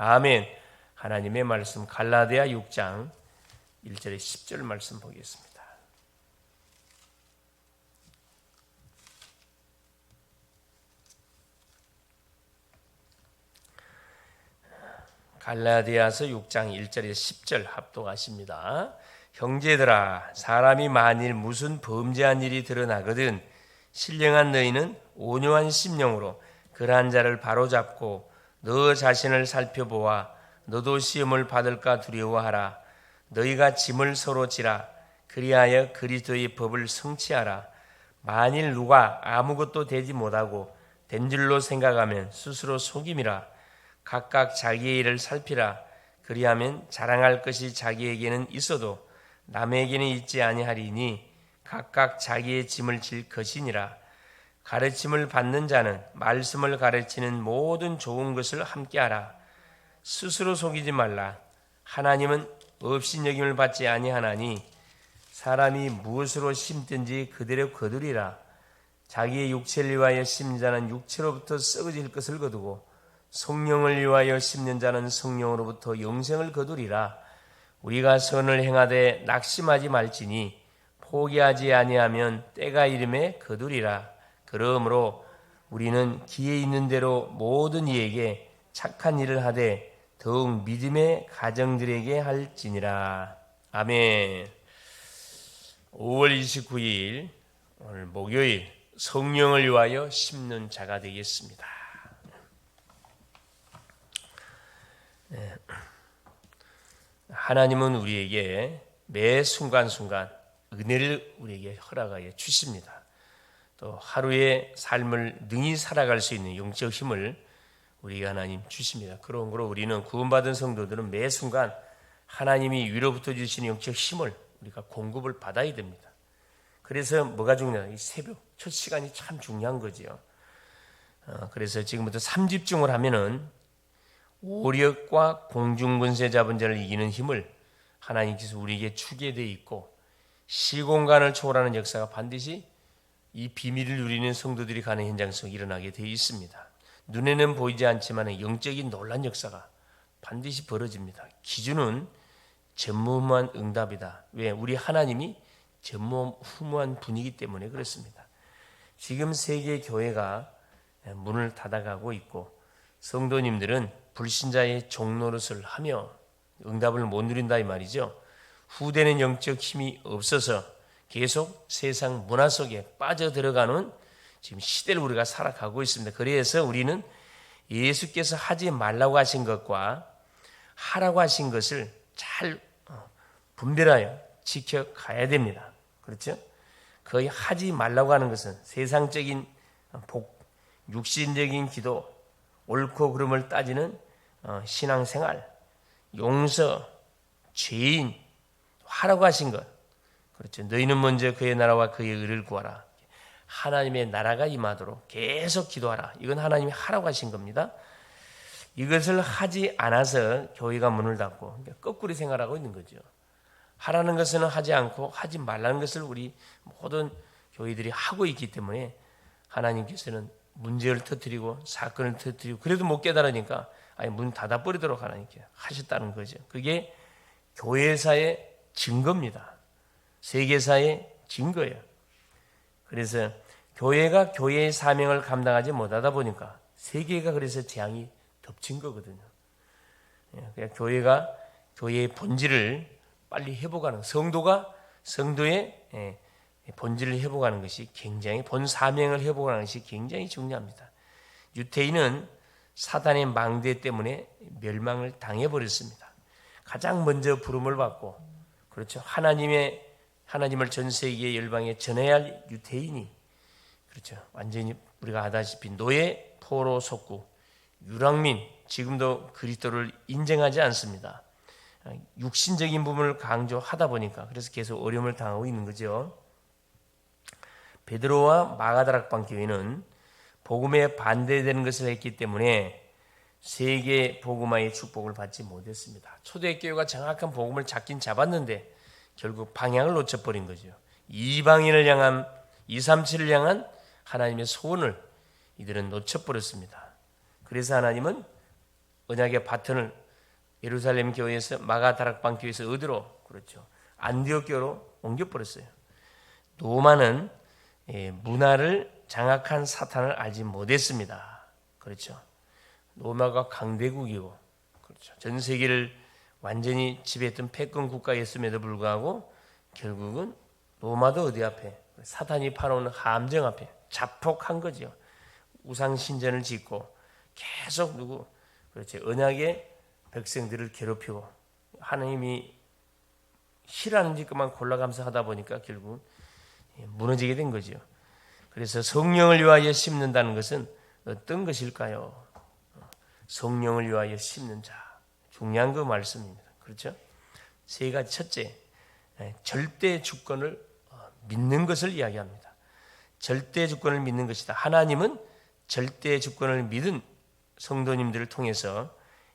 아멘. 하나님의 말씀 갈라디아 6장 1절에 10절 말씀 보겠습니다. 갈라디아서 6장 1절에 10절 합독하십니다. 형제들아, 사람이 만일 무슨 범죄한 일이 드러나거든 신령한 너희는 온유한 심령으로 그러한 자를 바로잡고 너 자신을 살펴보아 너도 시험을 받을까 두려워하라. 너희가 짐을 서로 지라. 그리하여 그리스도의 법을 성취하라. 만일 누가 아무것도 되지 못하고 된 줄로 생각하면 스스로 속임이라. 각각 자기의 일을 살피라. 그리하면 자랑할 것이 자기에게는 있어도 남에게는 있지 아니하리니 각각 자기의 짐을 질 것이니라. 가르침을 받는 자는 말씀을 가르치는 모든 좋은 것을 함께하라. 스스로 속이지 말라. 하나님은 업신여김을 받지 아니하나니 사람이 무엇으로 심든지 그대로 거두리라. 자기의 육체를 위하여 심는 자는 육체로부터 썩어질 것을 거두고 성령을 위하여 심는 자는 성령으로부터 영생을 거두리라. 우리가 선을 행하되 낙심하지 말지니 포기하지 아니하면 때가 이름에 거두리라. 그러므로 우리는 기회 있는 대로 모든 이에게 착한 일을 하되 더욱 믿음의 가정들에게 할지니라. 아멘. 5월 29일 오늘 목요일 성령을 위하여 심는 자가 되겠습니다. 하나님은 우리에게 매 순간순간 은혜를 우리에게 허락하여 주십니다. 또 하루의 삶을 능히 살아갈 수 있는 영적 힘을 우리가 하나님 주십니다. 그러므로 우리는 구원받은 성도들은 매 순간 하나님이 위로부터 주시는 영적 힘을 우리가 공급을 받아야 됩니다. 그래서 뭐가 중요해요? 이 새벽 첫 시간이 참 중요한 거죠. 그래서 지금부터 3집중을 하면은 오력과 공중권세 잡은 자를 이기는 힘을 하나님께서 우리에게 주게 돼 있고 시공간을 초월하는 역사가 반드시 이 비밀을 누리는 성도들이 가는 현장 속에 일어나게 되어 있습니다. 눈에는 보이지 않지만 영적인 놀란 역사가 반드시 벌어집니다. 기준은 전무후무한 응답이다. 왜? 우리 하나님이 전무후무한 분이기 때문에 그렇습니다. 지금 세계 교회가 문을 닫아가고 있고 성도님들은 불신자의 종노릇을 하며 응답을 못 누린다 이 말이죠. 후대는 영적 힘이 없어서 계속 세상 문화 속에 빠져들어가는 지금 시대를 우리가 살아가고 있습니다. 그래서 우리는 예수께서 하지 말라고 하신 것과 하라고 하신 것을 잘 분별하여 지켜가야 됩니다. 그렇죠? 거의 하지 말라고 하는 것은 세상적인 육신적인 기도, 옳고 그름을 따지는 신앙생활, 용서, 죄인, 하라고 하신 것. 그렇죠. 너희는 먼저 그의 나라와 그의 의를 구하라. 하나님의 나라가 임하도록 계속 기도하라. 이건 하나님이 하라고 하신 겁니다. 이것을 하지 않아서 교회가 문을 닫고 거꾸로 생활하고 있는 거죠. 하라는 것은 하지 않고 하지 말라는 것을 우리 모든 교회들이 하고 있기 때문에 하나님께서는 문제를 터뜨리고 사건을 터뜨리고 그래도 못 깨달으니까 문 닫아버리도록 하나님께 하셨다는 거죠. 그게 교회사의 증거입니다. 세계사의 증거예요. 그래서 교회가 교회의 사명을 감당하지 못하다 보니까 세계가 그래서 재앙이 덮친 거거든요. 그러니까 교회가 교회의 본질을 빨리 회복하는, 성도가 성도의 본질을 회복하는 것이 굉장히, 본 사명을 회복하는 것이 굉장히 중요합니다. 유태인은 사단의 망대 때문에 멸망을 당해버렸습니다. 가장 먼저 부름을 받고, 그렇죠. 하나님을 전 세계 열방에 전해야 할 유태인이, 그렇죠. 완전히 우리가 아다시피 노예, 포로, 속구, 유랑민, 지금도 그리스도를 인정하지 않습니다. 육신적인 부분을 강조하다 보니까 그래서 계속 어려움을 당하고 있는 거죠. 베드로와 마가다락방 교회는 복음에 반대되는 것을 했기 때문에 세계 복음화의 축복을 받지 못했습니다. 초대교회가 정확한 복음을 잡긴 잡았는데 결국 방향을 놓쳐버린 거죠. 이방인을 향한 237을 향한 하나님의 소원을 이들은 놓쳐버렸습니다. 그래서 하나님은 언약의 바톤을 예루살렘 교회에서 마가다락방 교회에서 어디로, 그렇죠, 안디옥 교로 옮겨버렸어요. 로마는 문화를 장악한 사탄을 알지 못했습니다. 그렇죠. 로마가 강대국이고, 그렇죠, 전 세계를 완전히 지배했던 패권 국가였음에도 불구하고 결국은 로마도 어디 앞에, 사탄이 파놓은 함정 앞에 자폭한 거죠. 우상 신전을 짓고 계속 그렇죠, 언약의 백성들을 괴롭히고 하나님이 싫어하는 짓만 골라가면서 하다 보니까 결국 무너지게 된 거죠. 그래서 성령을 위하여 심는다는 것은 어떤 것일까요? 성령을 위하여 심는 자, 중요한 그 말씀입니다. 그렇죠? 세 가지. 첫째, 절대 주권을 믿는 것을 이야기합니다. 절대 주권을 믿는 것이다. 하나님은 절대 주권을 믿은 성도님들을 통해서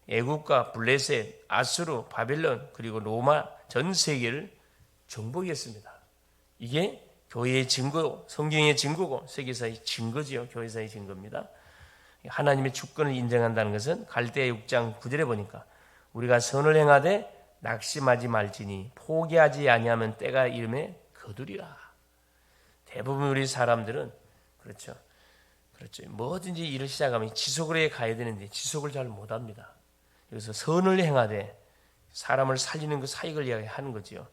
애국과 블레셋, 아수르, 바벨론, 그리고 로마 전 세계를 정복했습니다. 이게 교회의 증거, 성경의 증거고 세계사의 증거지요. 교회사의 증거입니다. 하나님의 주권을 인정한다는 것은 갈대아 6장 9절에 보니까 우리가 선을 행하되 낙심하지 말지니 포기하지 아니하면 때가 이름에 거두리라. 대부분 우리 사람들은 그렇죠. 뭐든지 일을 시작하면 지속을 해 가야 되는데 지속을 잘 못합니다. 그래서 선을 행하되 사람을 살리는 그 사역을 이야기하는 거지요.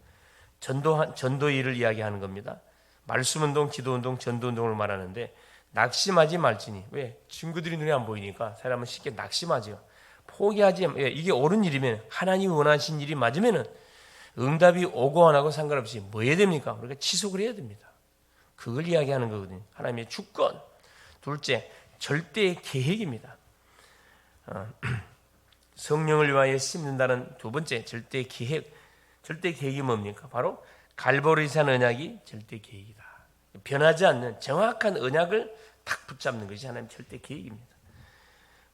전도 일을 이야기하는 겁니다. 말씀운동, 기도운동, 전도운동을 말하는데 낙심하지 말지니, 왜? 친구들이 눈에 안 보이니까 사람은 쉽게 낙심하죠. 포기하지, 이게 옳은 일이면, 하나님이 원하신 일이 맞으면은 응답이 오고 안 하고 상관없이 뭐 해야 됩니까? 우리가 지속을 해야 됩니다. 그걸 이야기하는 거거든요. 하나님의 주권. 둘째, 절대의 계획입니다. 성령을 위하여 심는다는 두 번째 절대 계획. 절대 계획이 뭡니까? 바로 갈보리산 언약이 절대 계획이다. 변하지 않는 정확한 언약을 탁 붙잡는 것이 하나님 절대 계획입니다.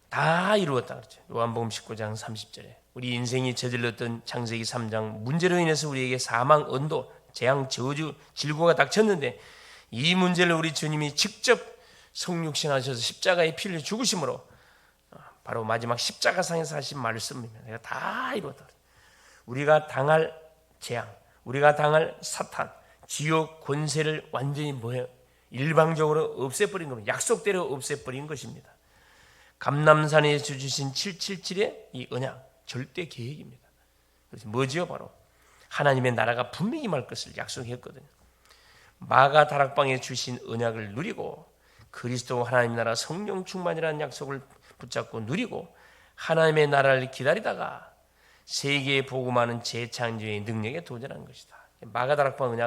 다 이루었다 그렇죠. 요한복음 19장 30절에 우리 인생이 저질렀던 창세기 3장 문제로 인해서 우리에게 사망, 언도, 재앙, 저주, 질고가 닥쳤는데 이 문제를 우리 주님이 직접 성육신하셔서 십자가에 피 흘려 죽으심으로 바로 마지막 십자가상에서 하신 말씀입니다. 내가 다 이루었다. 우리가 당할 재앙, 우리가 당할 사탄, 지옥 권세를 완전히 일방적으로 없애버린 겁니다. 약속대로 없애버린 것입니다. 감람산에서 주신 777의 이 언약, 절대 계획입니다. 그래서 뭐지요? 바로 하나님의 나라가 분명히 말 것을 약속했거든요. 마가 다락방에 주신 언약을 누리고 그리스도 하나님 나라 성령 충만이라는 약속을 붙잡고 누리고 하나님의 나라를 기다리다가 세계에 복음하는 재창조의 능력에 도전한 것이다. 마가 다락방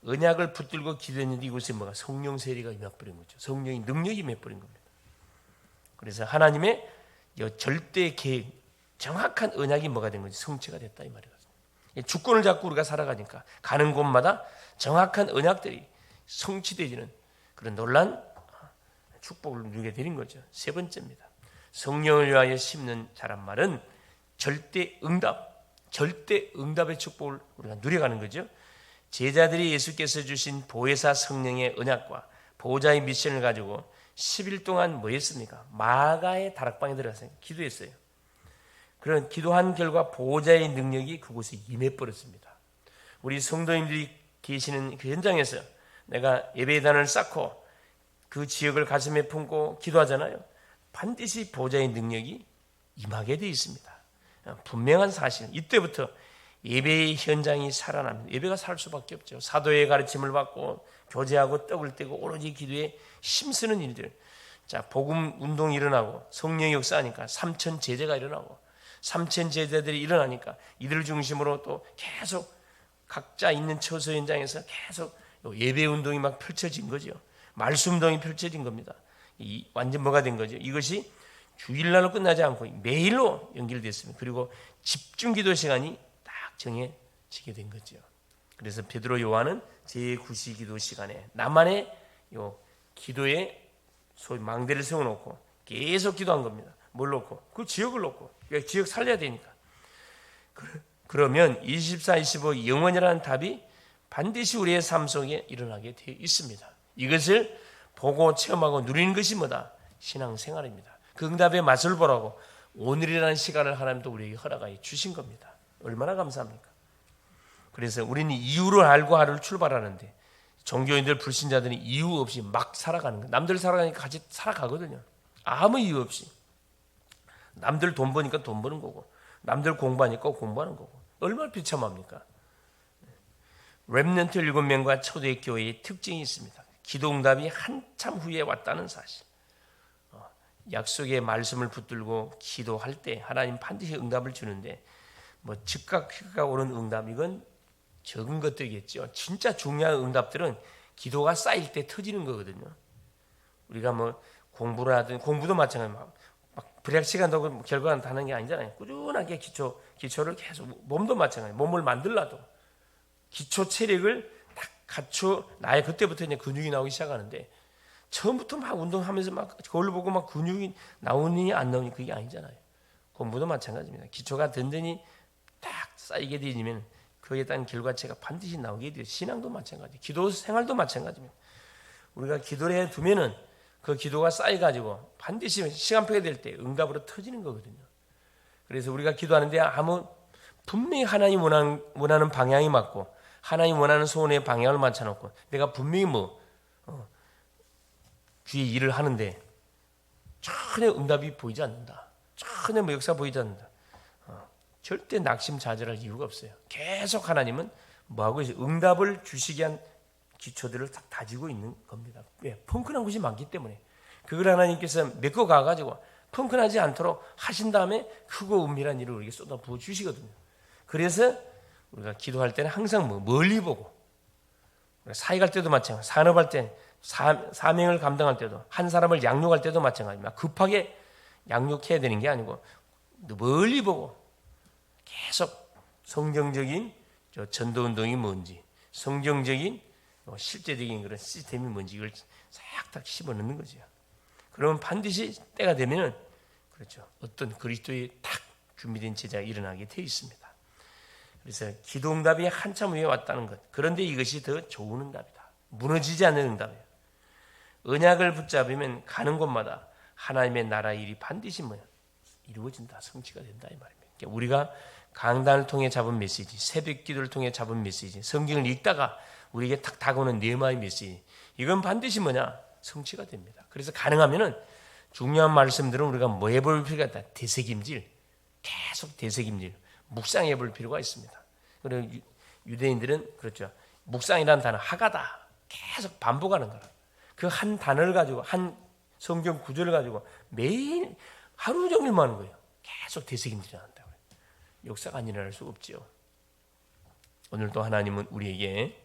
언약을 붙들고 기도했는데 이곳에 뭐가 성령 세례가 임해버린 거죠. 성령의 능력이 임해버린 겁니다. 그래서 하나님의 절대 계획, 정확한 언약이 뭐가 된 거지? 성취가 됐다 이 말이거든요. 주권을 잡고 우리가 살아가니까 가는 곳마다 정확한 언약들이 성취되지는 그런 놀란 축복을 누리게 되는 거죠. 세 번째입니다. 성령을 위하여 심는 자란 말은 절대 응답의 축복을 우리가 누려가는 거죠. 제자들이 예수께서 주신 보혜사 성령의 언약과 보호자의 미션을 가지고 10일 동안 뭐 했습니까? 마가의 다락방에 들어가서 기도했어요. 그런 기도한 결과 보호자의 능력이 그곳에 임해버렸습니다. 우리 성도님들이 계시는 그 현장에서 내가 예배단을 쌓고 그 지역을 가슴에 품고 기도하잖아요. 반드시 보호자의 능력이 임하게 되어 있습니다. 분명한 사실. 이때부터 예배의 현장이 살아납니다. 예배가 살 수밖에 없죠. 사도의 가르침을 받고 교제하고 떡을 떼고 오로지 기도에 힘쓰는 일들. 자, 복음 운동이 일어나고 성령의 역사하니까 3천 제자가 일어나고 3천 제자들이 일어나니까 이들 중심으로 또 계속 각자 있는 처소 현장에서 계속 예배 운동이 막 펼쳐진 거죠. 말씀 운동이 펼쳐진 겁니다. 완전 뭐가 된 거죠? 이것이 주일날로 끝나지 않고 매일로 연결됐습니다. 그리고 집중기도 시간이 딱 정해지게 된 거죠. 그래서 베드로 요한은 제9시기도 시간에 나만의 기도에 소위 망대를 세워놓고 계속 기도한 겁니다. 뭘 놓고? 그 지역을 놓고. 지역 살려야 되니까. 그러면 24, 25 영원이라는 답이 반드시 우리의 삶 속에 일어나게 되어 있습니다. 이것을 보고 체험하고 누리는 것이 뭐다? 신앙생활입니다. 그 응답의 맛을 보라고 오늘이라는 시간을 하나님도 우리에게 허락하여 주신 겁니다. 얼마나 감사합니까? 그래서 우리는 이유를 알고 하루를 출발하는데 종교인들 불신자들이 이유 없이 막 살아가는 거예요. 남들 살아가니까 같이 살아가거든요. 아무 이유 없이. 남들 돈 버니까 돈 버는 거고 남들 공부하니까 공부하는 거고 얼마나 비참합니까? 렘넌트 7명과 초대교회의 특징이 있습니다. 기도응답이 한참 후에 왔다는 사실. 약속의 말씀을 붙들고 기도할 때 하나님 반드시 응답을 주는데 뭐 즉각 오는 응답 이건 적은 것들이겠죠. 진짜 중요한 응답들은 기도가 쌓일 때 터지는 거거든요. 우리가 뭐 공부를 하든 공부도 마찬가지로 막 불합시간 하고 결과는 다는 게 아니잖아요. 꾸준하게 기초를 계속 몸도 마찬가지. 몸을 만들라도 기초 체력을 딱 갖춰 나의 그때부터 이제 근육이 나오기 시작하는데 처음부터 막 운동하면서 막 거울 보고 막 근육이 나오니 안 나오니 그게 아니잖아요. 공부도 마찬가지입니다. 기초가 든든히 딱 쌓이게 되면 그에 따른 결과체가 반드시 나오게 돼요. 신앙도 마찬가지, 기도 생활도 마찬가지입니다. 우리가 기도를 해 두면은 그 기도가 쌓여가지고 반드시 시간표가 될 때 응답으로 터지는 거거든요. 그래서 우리가 기도하는데 분명히 하나님 원하는 방향이 맞고 하나님 원하는 소원의 방향을 맞춰놓고 내가 분명히 주의 일을 하는데 전혀 응답이 보이지 않는다. 전혀 역사 보이지 않는다. 절대 낙심자절할 이유가 없어요. 계속 하나님은 뭐하고 있어요? 응답을 주시기 위한 기초들을 다 다지고 있는 겁니다. 왜? 펑크난 곳이 많기 때문에. 그걸 하나님께서 메꿔 가가지고 펑크나지 않도록 하신 다음에 크고 은밀한 일을 우리에게 쏟아 부어 주시거든요. 그래서 우리가 기도할 때는 항상 멀리 보고 사역할 때도 마찬가지, 산업할 때 사명을 감당할 때도 한 사람을 양육할 때도 마찬가지입니다. 급하게 양육해야 되는 게 아니고 멀리 보고 계속 성경적인 전도운동이 뭔지 성경적인 실제적인 그런 시스템이 뭔지 이걸 싹 집어넣는 거죠. 그러면 반드시 때가 되면 그렇죠. 어떤 그리스도의 딱 준비된 제자가 일어나게 되어 있습니다. 그래서 기도 응답이 한참 후에 왔다는 것. 그런데 이것이 더 좋은 응답이다. 무너지지 않는 응답이에요. 언약을 붙잡으면 가는 곳마다 하나님의 나라 일이 반드시 이루어진다. 성취가 된다 이 말입니다. 그러니까 우리가 강단을 통해 잡은 메시지, 새벽 기도를 통해 잡은 메시지, 성경을 읽다가 우리에게 탁 다가오는 네마의 메시지, 이건 반드시 성취가 됩니다. 그래서 가능하면은 중요한 말씀들은 우리가 뭐 해볼 필요가 있다. 되새김질, 계속 되새김질, 묵상해 볼 필요가 있습니다. 그리고 유대인들은 그렇죠. 묵상이라는 단어 하가다 계속 반복하는 거라. 그 한 단어를 가지고 한 성경 구절을 가지고 매일 하루 종일만 하는 거예요. 계속 되새김질 한다고요. 역사가 안 일어날 수 없지요. 오늘도 하나님은 우리에게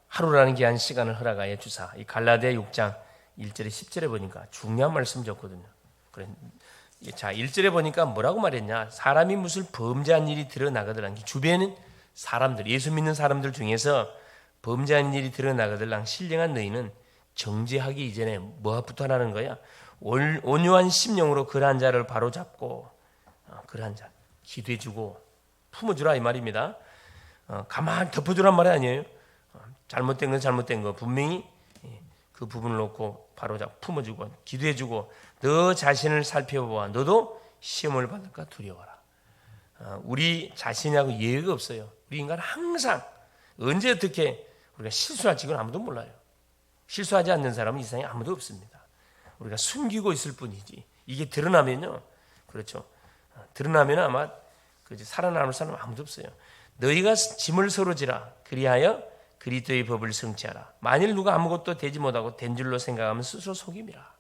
하루라는 귀한 시간을 허락하여 주사. 이 갈라디아 6장 1절에 10절에 보니까 중요한 말씀 줬거든요. 그래. 자, 1절에 보니까 뭐라고 말했냐? 사람이 무슨 범죄한 일이 드러나거든. 주변은 사람들, 예수 믿는 사람들 중에서 범죄한 일이 드러나거든. 신령한 너희는 정죄하기 이전에 뭐부터 하라는 거야? 온유한 심령으로 그러한 자를 바로잡고 그러한 자 기도해주고 품어주라 이 말입니다. 가만 덮어주란 말이 아니에요. 잘못된 건 잘못된 거 분명히 그 부분을 놓고 바로잡고 품어주고 기도해주고 너 자신을 살펴보아 너도 시험을 받을까 두려워라. 우리 자신하고 예외가 없어요. 우리 인간은 항상 언제 어떻게 우리가 실수할지 그건 아무도 몰라요. 실수하지 않는 사람은 이 세상에 아무도 없습니다. 우리가 숨기고 있을 뿐이지 이게 드러나면요, 그렇죠. 드러나면 아마 살아남을 사람은 아무도 없어요. 너희가 짐을 서로 지라 그리하여 그리스도의 법을 성취하라. 만일 누가 아무것도 되지 못하고 된 줄로 생각하면 스스로 속임이라.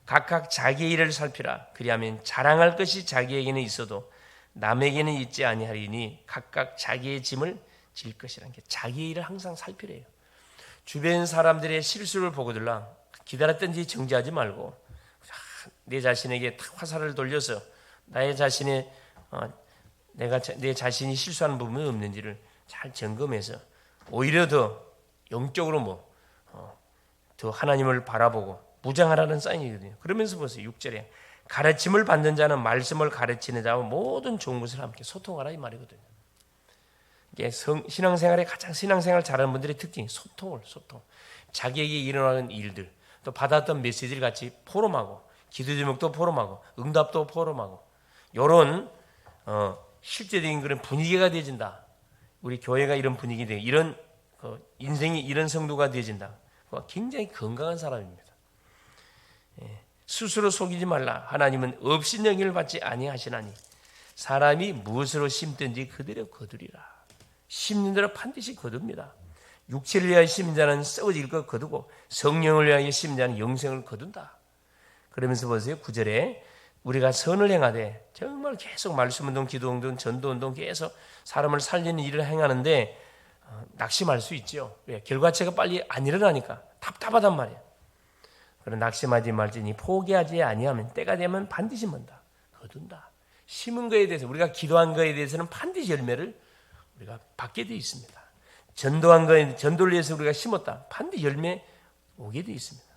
각각 자기의 일을 살피라. 그리하면 자랑할 것이 자기에게는 있어도 남에게는 있지 아니하리니 각각 자기의 짐을 질 것이라는 게 자기의 일을 항상 살피래요. 주변 사람들의 실수를 보고들랑 기다렸던지 정지하지 말고 내 자신에게 화살을 돌려서 나의 자신의 내 자신이 실수하는 부분이 없는지를 잘 점검해서 오히려 더 영적으로 더 하나님을 바라보고 무장하라는 사인이거든요. 그러면서 보세요. 6절에 가르침을 받는 자는 말씀을 가르치는 자와 모든 좋은 것을 함께 소통하라 이 말이거든요. 이게 신앙생활에 가장 신앙생활 잘하는 분들의 특징이 소통. 자기에게 일어나는 일들 또 받았던 메시지를 같이 포럼하고 기도 제목도 포럼하고 응답도 포럼하고 요런 실제적인 그런 분위기가 되어진다. 우리 교회가 이런 분위기 되 이런 인생이 이런 성도가 되어진다. 굉장히 건강한 사람입니다. 스스로 속이지 말라. 하나님은 없인 영향을 받지 아니하시나니 사람이 무엇으로 심든지 그대로 거두리라. 심는 대로 반드시 거둡니다. 육체를 위하여 심는 자는 썩어질 것 거두고 성령을 위하여 심는 자는 영생을 거둔다. 그러면서 보세요. 9절에 우리가 선을 행하되 정말 계속 말씀운동, 기도운동, 전도운동 계속 사람을 살리는 일을 행하는데 낙심할 수 있죠. 왜? 결과체가 빨리 안 일어나니까 답답하단 말이에요. 그런 낙심하지 말지니 포기하지 아니하면 때가 되면 반드시 먼다. 거둔다. 심은 거에 대해서 우리가 기도한 거에 대해서는 반드시 열매를 우리가 받게 되어 있습니다. 전도한 거에 전도를 위해서 우리가 심었다. 반드시 열매 오게 되어 있습니다.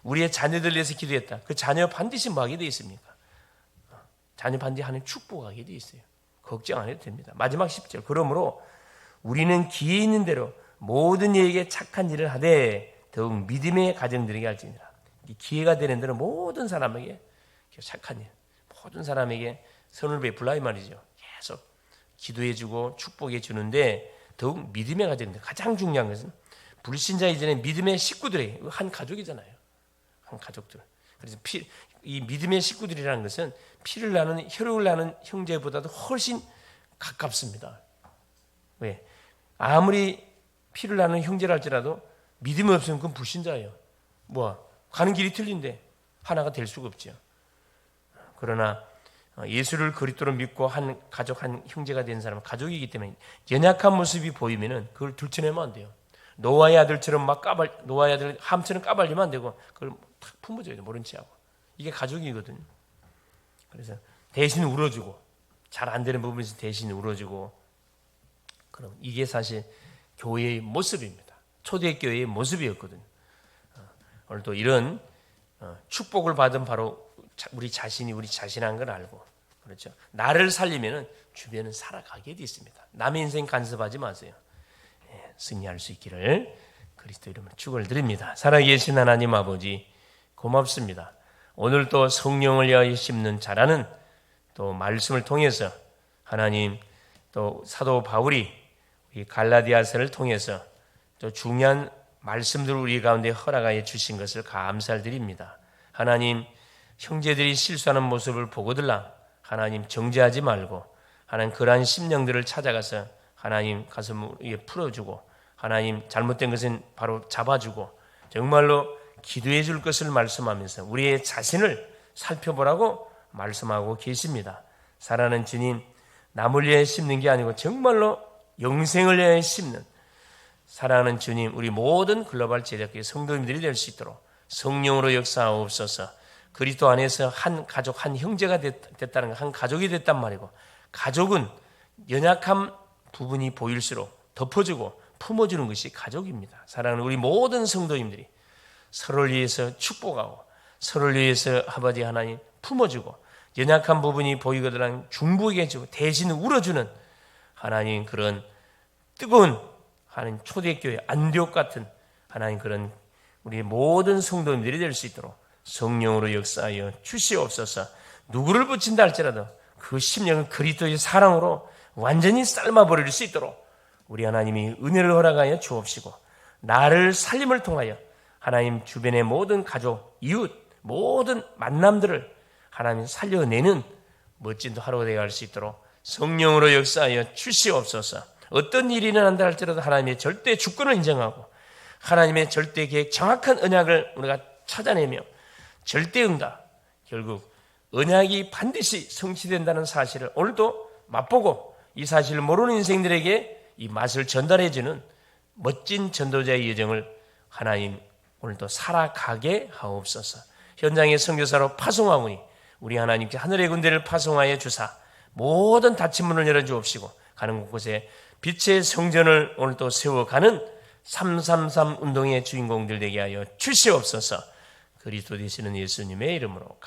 우리의 자녀들 위해서 기도했다. 그 자녀 반드시 뭐 하게 되어 있습니까? 자녀 반드시 하나님 축복하게 되어 있어요. 걱정 안 해도 됩니다. 마지막 10절. 그러므로 우리는 기회 있는 대로 모든 이에게 착한 일을 하되 더욱 믿음의 가정들에게 할지니라. 기회가 되는 대로 모든 사람에게 착한 일, 모든 사람에게 선을 베풀라 이 말이죠. 계속 기도해주고 축복해주는데 더욱 믿음의 가정들. 가장 중요한 것은 불신자 이전에 믿음의 식구들에게 한 가족이잖아요. 한 가족들. 그래서 이 믿음의 식구들이라는 것은 피를 나는 혈육을 나는 형제보다도 훨씬 가깝습니다. 왜? 아무리 피를 나는 형제라 할지라도 믿음이 없으면 그건 불신자예요. 가는 길이 틀린데 하나가 될 수가 없죠. 그러나 예수를 그리스도로 믿고 한 가족, 한 형제가 된 사람은 가족이기 때문에 연약한 모습이 보이면은 그걸 들춰내면 안 돼요. 노아의 아들처럼 노아의 아들 함처럼 까발리면 안 되고 그걸 탁 품어줘야 돼. 모른 체하고. 이게 가족이거든요. 그래서 대신 울어주고 잘 안 되는 부분에서 대신 울어주고 그럼 이게 사실 교회의 모습입니다. 초대교회의 모습이었거든요. 오늘도 이런 축복을 받은 바로 우리 자신이 우리 자신한 걸 알고 그렇죠. 나를 살리면은 주변은 살아가게 돼 있습니다. 남의 인생 간섭하지 마세요. 승리할 수 있기를 그리스도 이름으로 축원을 드립니다. 살아계신 하나님 아버지 고맙습니다. 오늘 또 성령을 위하여 심는 자라는 또 말씀을 통해서 하나님 또 사도 바울이 이 갈라디아서를 통해서 또 중요한 말씀들을 우리 가운데 허락하여 주신 것을 감사드립니다. 하나님 형제들이 실수하는 모습을 보고들라 하나님 정죄하지 말고 하나님 그러한 심령들을 찾아가서 하나님 가슴 위에 풀어주고 하나님 잘못된 것은 바로 잡아주고 정말로 기도해 줄 것을 말씀하면서 우리의 자신을 살펴보라고 말씀하고 계십니다. 사랑하는 주님, 남을 위해 심는 게 아니고 정말로 영생을 위해 심는 사랑하는 주님, 우리 모든 글로벌 제작교회 성도님들이 될 수 있도록 성령으로 역사하옵소서. 그리스도 안에서 한 가족, 한 형제가 됐다는 거, 한 가족이 됐단 말이고 가족은 연약한 부분이 보일수록 덮어주고 품어주는 것이 가족입니다. 사랑하는 우리 모든 성도님들이 서로를 위해서 축복하고 서로를 위해서 아버지 하나님 품어주고 연약한 부분이 보이거든 중보하게 해주고 대신 울어주는 하나님 그런 뜨거운 하나님 초대교회 안디옥 같은 하나님 그런 우리 모든 성도님들이 될 수 있도록 성령으로 역사하여 주시옵소서. 누구를 붙인다 할지라도 그 심령을 그리스도의 사랑으로 완전히 삶아버릴 수 있도록 우리 하나님이 은혜를 허락하여 주옵시고 나를 살림을 통하여 하나님 주변의 모든 가족, 이웃, 모든 만남들을 하나님 살려내는 멋진 하루가 되어갈 수 있도록 성령으로 역사하여 주시옵소서. 어떤 일이 일어난다 할지라도 하나님의 절대 주권을 인정하고 하나님의 절대 계획 정확한 언약을 우리가 찾아내며 절대 응답, 결국 언약이 반드시 성취된다는 사실을 오늘도 맛보고 이 사실을 모르는 인생들에게 이 맛을 전달해주는 멋진 전도자의 여정을 하나님 오늘도 살아가게 하옵소서. 현장의 선교사로 파송하오니 우리 하나님께 하늘의 군대를 파송하여 주사 모든 닫힌 문을 열어주옵시고 가는 곳곳에 빛의 성전을 오늘도 세워가는 333 운동의 주인공들 되게 하여 주시옵소서. 그리스도 되시는 예수님의 이름으로